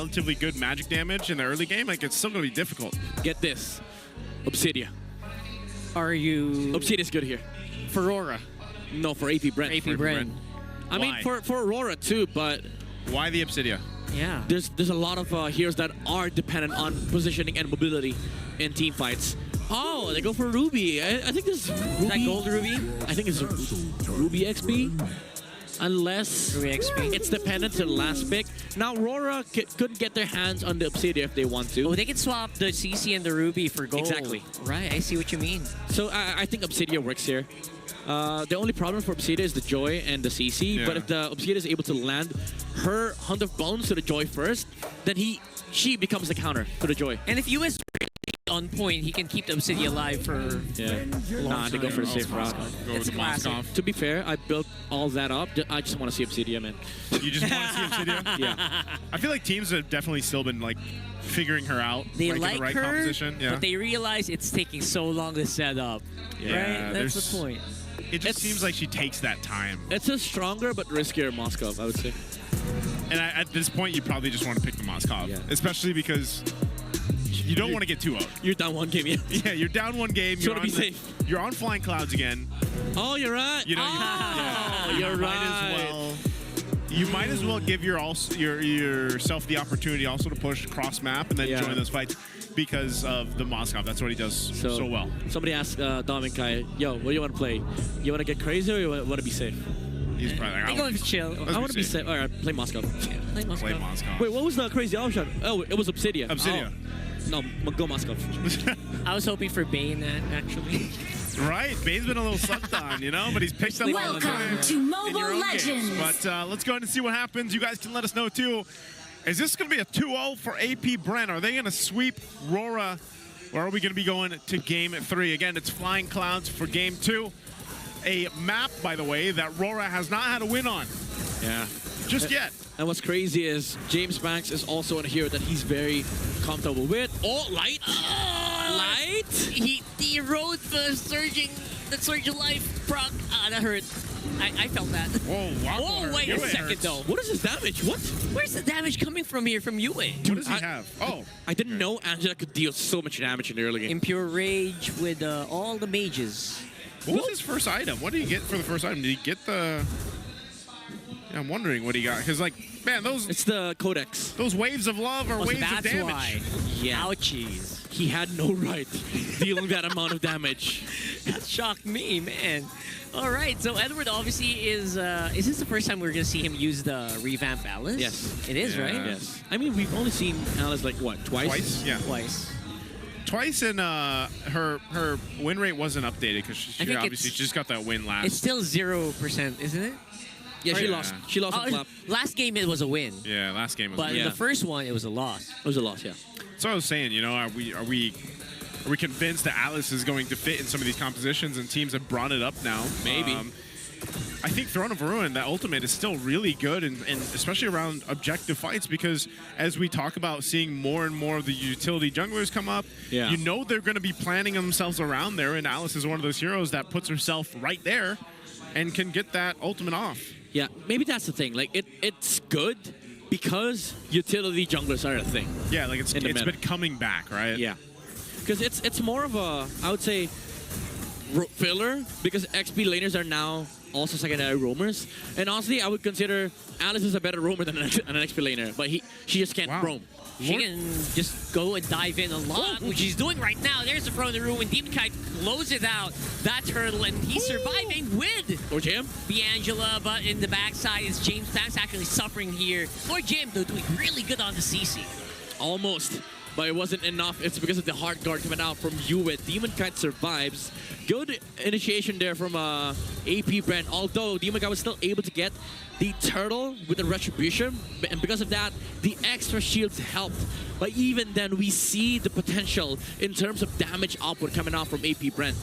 relatively good magic damage in the early game, like it's still going to be difficult. Get this. Obsidia. Are you Obsidia's good here. for Aurora? No, for AP.Bren. AP.Bren. I mean, Why? for Aurora too, but Why the Obsidia? Yeah. there's a lot of heroes that are dependent on positioning and mobility in team fights. Oh, they go for Ruby. I think this is Ruby. Is that Gold Ruby? I think it's Ruby XP. Unless Ruby XP. it's dependent to the last pick. Now, Aurora could get their hands on the Obsidia if they want to. Oh, they can swap the CC and the Ruby for gold. Exactly. Right, I see what you mean. So I think Obsidia works here. The only problem for Obsidia is the Joy and the CC. Yeah. But if the Obsidia is able to land her Hunt of Bones to the Joy first, then she becomes the counter to the Joy. And if US really on point, he can keep the Obsidia alive for Yeah. Nah, they go for a safe route. Go It's with the classic. Moskov. To be fair, I built all that up. I just want to see Obsidia, man. You just want to see Obsidia? Yeah. I feel like teams have definitely still been like figuring her out. They in like the right her, composition. Yeah. but they realize it's taking so long to set up. Yeah, Right? That's there's- the point. It just seems like she takes that time. It's a stronger but riskier Moskov, I would say. And at this point, you probably just want to pick the Moskov. Yeah. Especially because you don't want to get too out. You're down one game, yeah. Yeah, you're down one game. Just wanna be safe. You're on flying clouds again. Oh, you're right. You know, you're right. You might as well give yourself the opportunity also to push cross map and then Yeah. join those fights because of the Moskov. That's what he does so well. Somebody asked Dom and Kai, yo, what do you want to play? You want to get crazy or you want to be safe? He's probably like, They're going to chill. Let's I want to be safe. safe. All right, play Moskov. Play Moskov. Play Moskov. Wait, what was the crazy option? Oh, it was Obsidia. Obsidia. Oh. No, go Moskov. I was hoping for Bane, actually. Right, Bane's been a little slept on, you know, but he's picked up all the time Welcome to in Mobile your own games. Legends. But let's go ahead and see what happens. You guys can let us know too. Is this going to be a 2-0 for AP.Bren? Are they going to sweep Aurora, or are we going to be going to Game 3? Again, it's Flying Clouds for Game 2. A map, by the way, that Aurora has not had a win on Yeah. just yet. And what's crazy is James Banks is also a hero that he's very comfortable with. Oh, light. Light. He rode the surge of life proc. Ah, that hurt. I felt that. Whoa, wow. Whoa, wait a second though. What is his damage? What? Where's the damage coming from here from Yue? What does he I- have? Oh, I didn't know Angela could deal so much damage in the early game. Impure Rage with all the mages. what was his first item? What did he get for the first item? Did he get the... Yeah, I'm wondering what he got. Because, like, man, It's the Codex. those waves of love are Oh, so waves of that's damage. why. Yeah. Ouchies. He had no right dealing that amount of damage. That shocked me, man. All right, so Edward obviously is this the first time we're going to see him use the revamp Alice? Yes. It is, Yeah. right? Yes. I mean, we've only seen Alice like what, twice? Twice? Yeah. Twice. Twice, and her win rate wasn't updated because I think obviously she just got that win last. It's still 0%, isn't it? Yeah, she Yeah. lost. She lost a clap. Last game it was a win. Yeah, last game was. But win. in Yeah. the first one, it was a loss. It was a loss, yeah. So I was saying, you know, are we convinced that Alice is going to fit in some of these compositions, and teams have brought it up now? Maybe. I think Throne of Ruin, that ultimate, is still really good, and especially around objective fights, because as we talk about seeing more and more of the utility junglers come up, Yeah. you know they're going to be planning themselves around there, and Alice is one of those heroes that puts herself right there and can get that ultimate off. Yeah, maybe that's the thing. Like, it's good because utility junglers are a thing. Yeah, like it's In the meta. been coming back, right? Yeah. Because it's more of a, I would say, filler, because XP laners are now also secondary roamers. And honestly, I would consider Alice is a better roamer than an XP laner, but she just can't Wow. roam. She can just go and dive in a lot, which she's doing right now. There's the Throne of Ruin. Demon Kite closes out that turtle, and he's surviving with Or Jam? Angela, but in the backside is James Banks actually suffering here. Lord Jim, though, doing really good on the CC. Almost. But it wasn't enough. It's because of the hard guard coming out from Yue. Demon Kite survives. Good initiation there from AP.Bren. Although Demon Kite was still able to get the turtle with the retribution. And because of that, the extra shields helped. But even then, we see the potential in terms of damage output coming out from AP.Bren.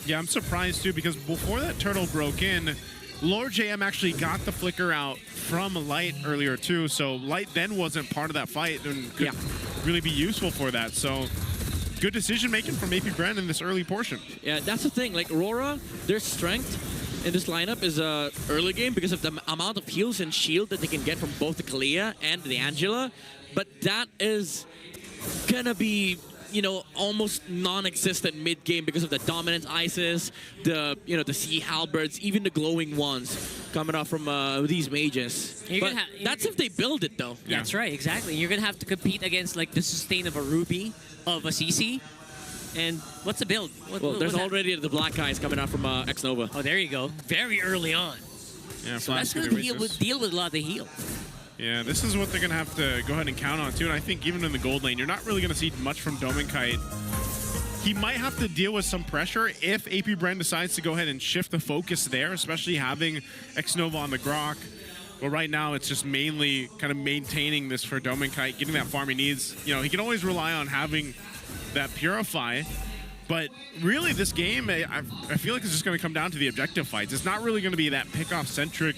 Yeah, I'm surprised too, because before that turtle broke in, Lord JM actually got the flicker out from Light earlier too, so Light then wasn't part of that fight and could really be useful for that. So good decision making from AP.Bren in this early portion. Yeah, that's the thing. Like, Aurora, their strength in this lineup is early game because of the amount of heals and shield that they can get from both the Kalia and the Angela. but that is gonna be, you know, almost non-existent mid-game because of the dominant ISIS, the, you know, the Sea Halberds, even the glowing ones coming off from these mages. But that's if they build it, though. Yeah, that's right, exactly. You're gonna have to compete against like the sustain of a Ruby, of a CC. And what's the build? Well, there's already the black eyes coming out from X-Nova. Oh, there you go. Very early on. Yeah, so that's going to deal with a lot of the heal. Yeah, this is what they're going to have to go ahead and count on, too. And I think even in the gold lane, you're not really going to see much from Dominkite. He might have to deal with some pressure if AP.Bren decides to go ahead and shift the focus there, especially having X-Nova on the Grok. But right now, it's just mainly kind of maintaining this for Dominkite, getting that farm he needs. You know, he can always rely on having that Purify. But really, this game, I feel like it's just going to come down to the objective fights. It's not really going to be that pick-off-centric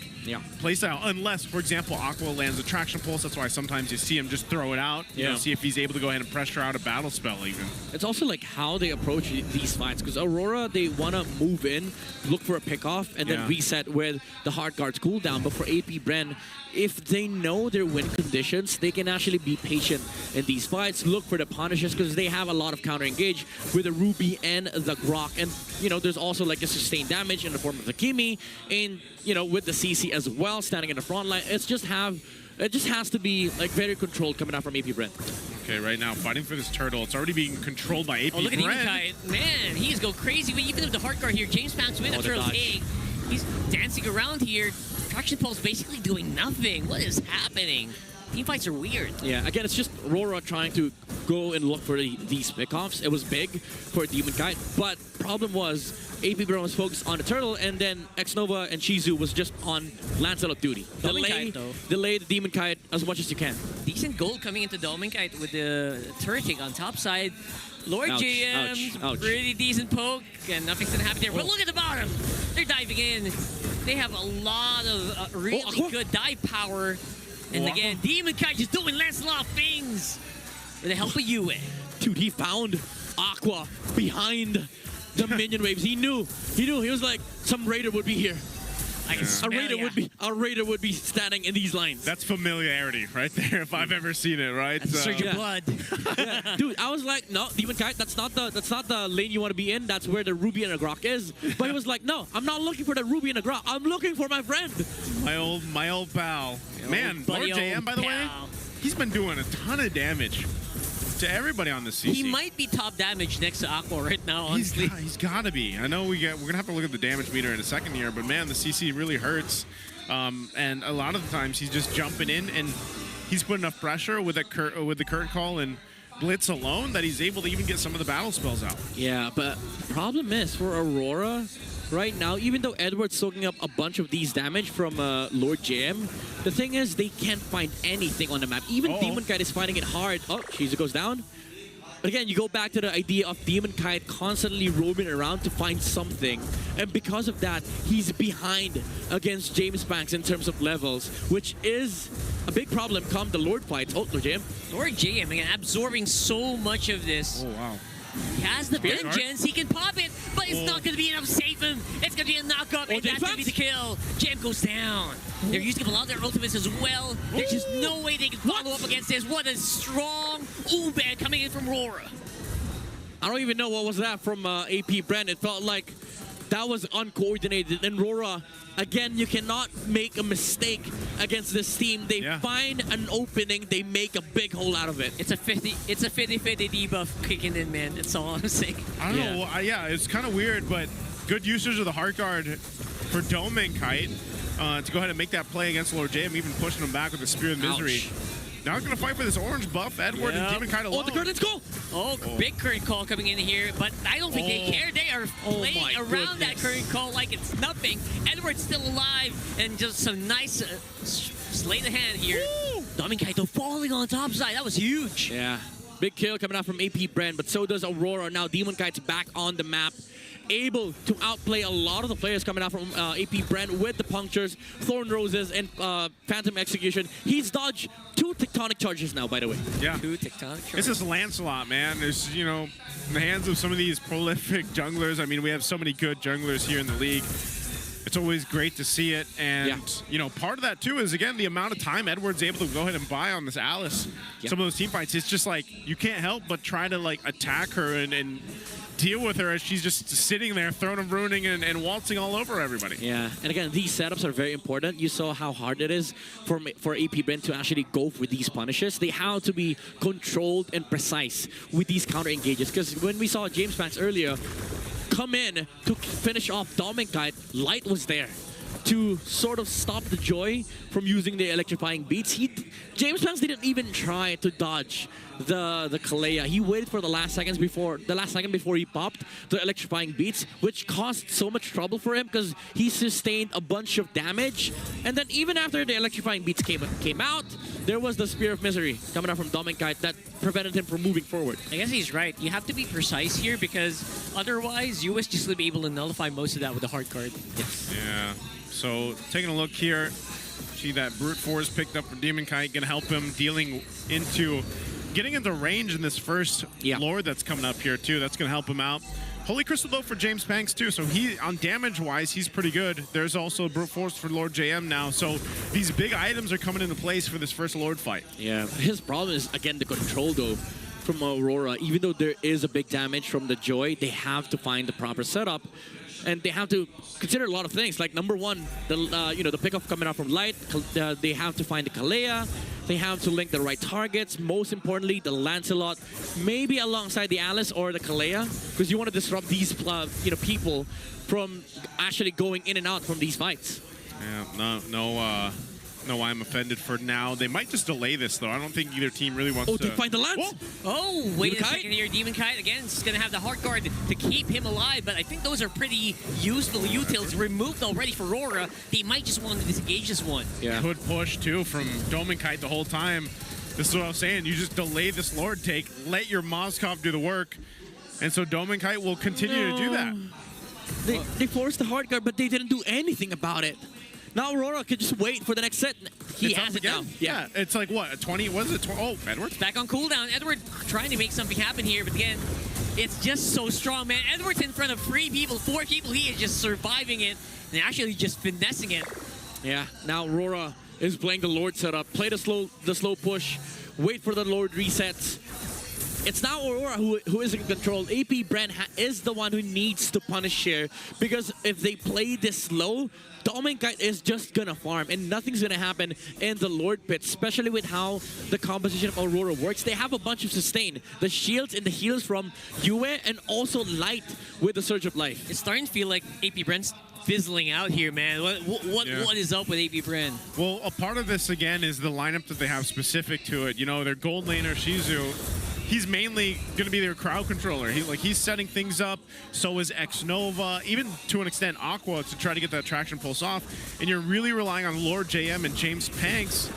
playstyle, unless, for example, Aqua lands a Traction Pulse. That's why sometimes you see him just throw it out, you know, see if he's able to go ahead and pressure out a battle spell even. It's also like how they approach these fights, because Aurora, they want to move in, look for a pick-off, and then reset where the hard guards cool down. But for AP.Bren, if they know their win conditions, they can actually be patient in these fights, look for the punishes, because they have a lot of counter-engage with the Ruby and the Grok. And, you know, there's also like a sustained damage in the form of the Kimi, and, you know, with the CC as well, standing in the front line. It just has to be like very controlled coming out from AP.Bren. Okay, right now, fighting for this turtle. It's already being controlled by AP.Bren. Oh, look at Demonkite. Man, he's go crazy. But even with the hard guard here, James Banks with a turtle egg. He's dancing around here. Traction Pulse basically doing nothing. What is happening? Team fights are weird. Yeah, again, it's just Aurora trying to go and look for these pickoffs. It was big for Demonkite, but problem was AP.Bren was focused on the turtle, and then X-Nova and Shizu was just on Lancelot duty. Delay the Demonkite as much as you can. Decent gold coming into Dominkite with the turret kick on top side. Lord JM, pretty decent poke, and nothing's gonna happen there. But look at the bottom. They're diving in. They have a lot of really good dive power. And again, Demonkite just doing Lancelot things with the help of Yue. Dude, he found Aqua behind the minion waves. He knew. He was like, some raider would be here. A raider would be standing in these lines. That's familiarity right there, if I've ever seen it, right? That's surge of blood. Dude, I was like, no, Demonkite, that's not the lane you want to be in. That's where the Ruby and the Grok is. But he was like, no, I'm not looking for the Ruby and the Grok. I'm looking for my friend. My old pal. Man, Lord JM, by the way, he's been doing a ton of damage to everybody on the CC. He might be top damage next to Aqua right now, honestly. He's got to be. I know we're going to have to look at the damage meter in a second here, but man, the CC really hurts. And a lot of the times he's just jumping in, and he's put enough pressure with the current call and Blitz alone that he's able to even get some of the battle spells out. Yeah, but problem is for Aurora, right now, even though Edward's soaking up a bunch of these damage from Lord JM, the thing is they can't find anything on the map. Even Demonkite is finding it hard. Oh, Shizu goes down. But again, you go back to the idea of Demonkite constantly roaming around to find something. And because of that, he's behind against James Banks in terms of levels, which is a big problem come the Lord fights. Oh, Lord JM. Lord JM, again, absorbing so much of this. Oh, wow. He has the vengeance, he can pop it, but it's not going to be enough to save him. It's going to be a knock-up, and that's going to be the kill. Jam goes down. They're using up a lot of their ultimates as well. There's just no way they can follow up against this. What a strong Ube coming in from Aurora. I don't even know what was that from AP.Bren. It felt like that was uncoordinated. And Aurora, again, you cannot make a mistake against this team. They find an opening, they make a big hole out of it. It's a 50-50 debuff kicking in, man. That's all I'm saying. I don't know. Yeah, it's kind of weird, but good usage of the heart guard for Dominkite to go ahead and make that play against Lord JM, even pushing him back with the Spear of Misery. Now he's going to fight for this orange buff. Edward and Demonkite alone. Oh, the curtain's call! Oh, big current call coming in here, but I don't think they care. They are playing around that current call like it's nothing. Edward's still alive, and just some nice sleight of hand here. Dominkite falling on top side. That was huge. Yeah. Big kill coming out from AP.Bren, but so does Aurora. Now Demonkite's back on the map, able to outplay a lot of the players coming out from AP.Bren with the punctures, Thorn Roses, and Phantom Execution. He's dodged 2 tectonic charges now, by the way. Yeah. 2 tectonic charges. It's just Lancelot, man. There's, you know, in the hands of some of these prolific junglers. I mean, we have so many good junglers here in the league. it's always great to see it. And, you know, part of that, too, is, again, the amount of time Edward's able to go ahead and buy on this Alice. Some of those team fights, it's just like you can't help but try to, like, attack her and deal with her as she's just sitting there, throwing and ruining and waltzing all over everybody. Yeah, and again, these setups are very important. You saw how hard it is for AP.Bren to actually go for these punishes. They have to be controlled and precise with these counter engages. Because when we saw James Banks earlier come in to finish off Dominkite, Light was there to sort of stop the Joy from using the electrifying beats. James Banks didn't even try to dodge the Kalea. He waited for the last second before he popped the electrifying beats, which caused so much trouble for him because he sustained a bunch of damage. And then even after the electrifying beats came out, there was the Spear of Misery coming out from Dominkite that prevented him from moving forward. I guess he's right. You have to be precise here because otherwise US just will be able to nullify most of that with the hard card. Yes. Yeah. So taking a look here, see that Brute Force picked up for Dominkite, gonna help him getting into range in this first Lord that's coming up here too. That's gonna help him out. Holy Crystal though for James Banks too, so he on damage wise he's pretty good. There's also Brute Force for Lord JM now, so these big items are coming into place for this first Lord fight. Yeah, his problem is again the control though from Aurora. Even though there is a big damage from the Joy, they have to find the proper setup. And they have to consider a lot of things. Like number one, the pickup coming out from Light. They have to find the Kalea. They have to link the right targets. Most importantly, the Lancelot, maybe alongside the Alice or the Kalea, because you want to disrupt these people from actually going in and out from these fights. Yeah, no, I'm offended for now. They might just delay this, though. I don't think either team really wants to... to find the Lance? Oh, wait a second here. Dominkite, again, is going to have the hard guard to keep him alive, but I think those are pretty useful utils removed already for Aurora. They might just want to disengage this one. Yeah. Good push, too, from Dominkite the whole time. This is what I was saying. You just delay this Lord take, let your Moskov do the work, and so Dominkite will continue to do that. They forced the hard guard, but they didn't do anything about it. Now Aurora could just wait for the next set. He has it now. Yeah, it's like what, a 20? What is it? Oh, Edward? Back on cooldown. Edward trying to make something happen here, but again, it's just so strong, man. Edward's in front of 4 people. He is just surviving it and actually just finessing it. Yeah, now Aurora is playing the Lord setup. Play the slow push. Wait for the Lord resets. It's now Aurora who is in control. AP.Bren is the one who needs to punish here because if they play this slow, Dominkite is just gonna farm and nothing's gonna happen in the Lord pit, especially with how the composition of Aurora works. They have a bunch of sustain. The shields and the heals from Yue and also Light with the Surge of Life. It's starting to feel like AP.Bren's fizzling out here, man. What is up with AP.Bren? Well, a part of this, again, is the lineup that they have specific to it. You know, their gold laner, Shizu, he's mainly going to be their crowd controller. He's setting things up. So is X-Nova, even to an extent Aqua, to try to get that traction pulse off. And you're really relying on Lord JM and James Banks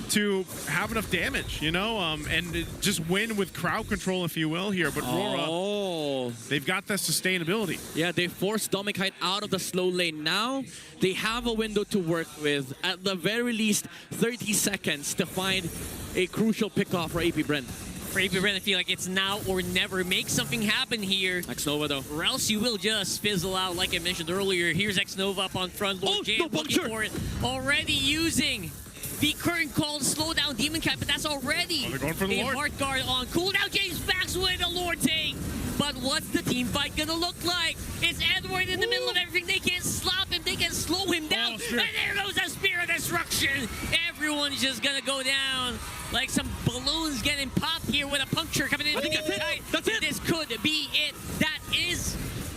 to have enough damage, you know, and just win with crowd control, if you will, here. But Aurora, they've got that sustainability. Yeah, they forced Dominkite out of the slow lane. Now they have a window to work with. At the very least, 30 seconds to find a crucial pickoff for AP.Bren. For AP.Bren, I feel like it's now or never. Make something happen here. X-Nova, though. Or else you will just fizzle out, like I mentioned earlier. Here's X-Nova up on front. Lord James looking for it. Already using the current call to slow down Dominkite, but that's already they're going for the Lord. Hard guard on cooldown. James Banks with a Lord take. But what's the team fight gonna look like? It's Edward in the middle of everything. They can't stop him. They can slow him down. And there goes a Spear of Destruction. Everyone's just gonna go down like some balloons getting popped here with a puncture coming in. I think that's it. This could be it. That is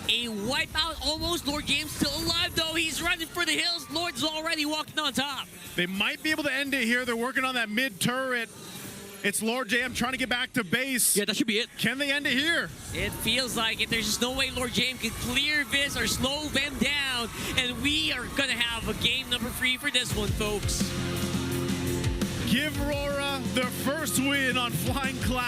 a wipeout almost. Lord James still alive, though. He's running for the hills. Lord's already walking on top. They might be able to end it here. They're working on that mid turret. It's Lord JM trying to get back to base. Yeah, that should be it. Can they end it here? It feels like it. There's just no way Lord James can clear this or slow them down. And we are going to have a game number 3 for this one, folks. Give Aurora their first win on Flying Cloud.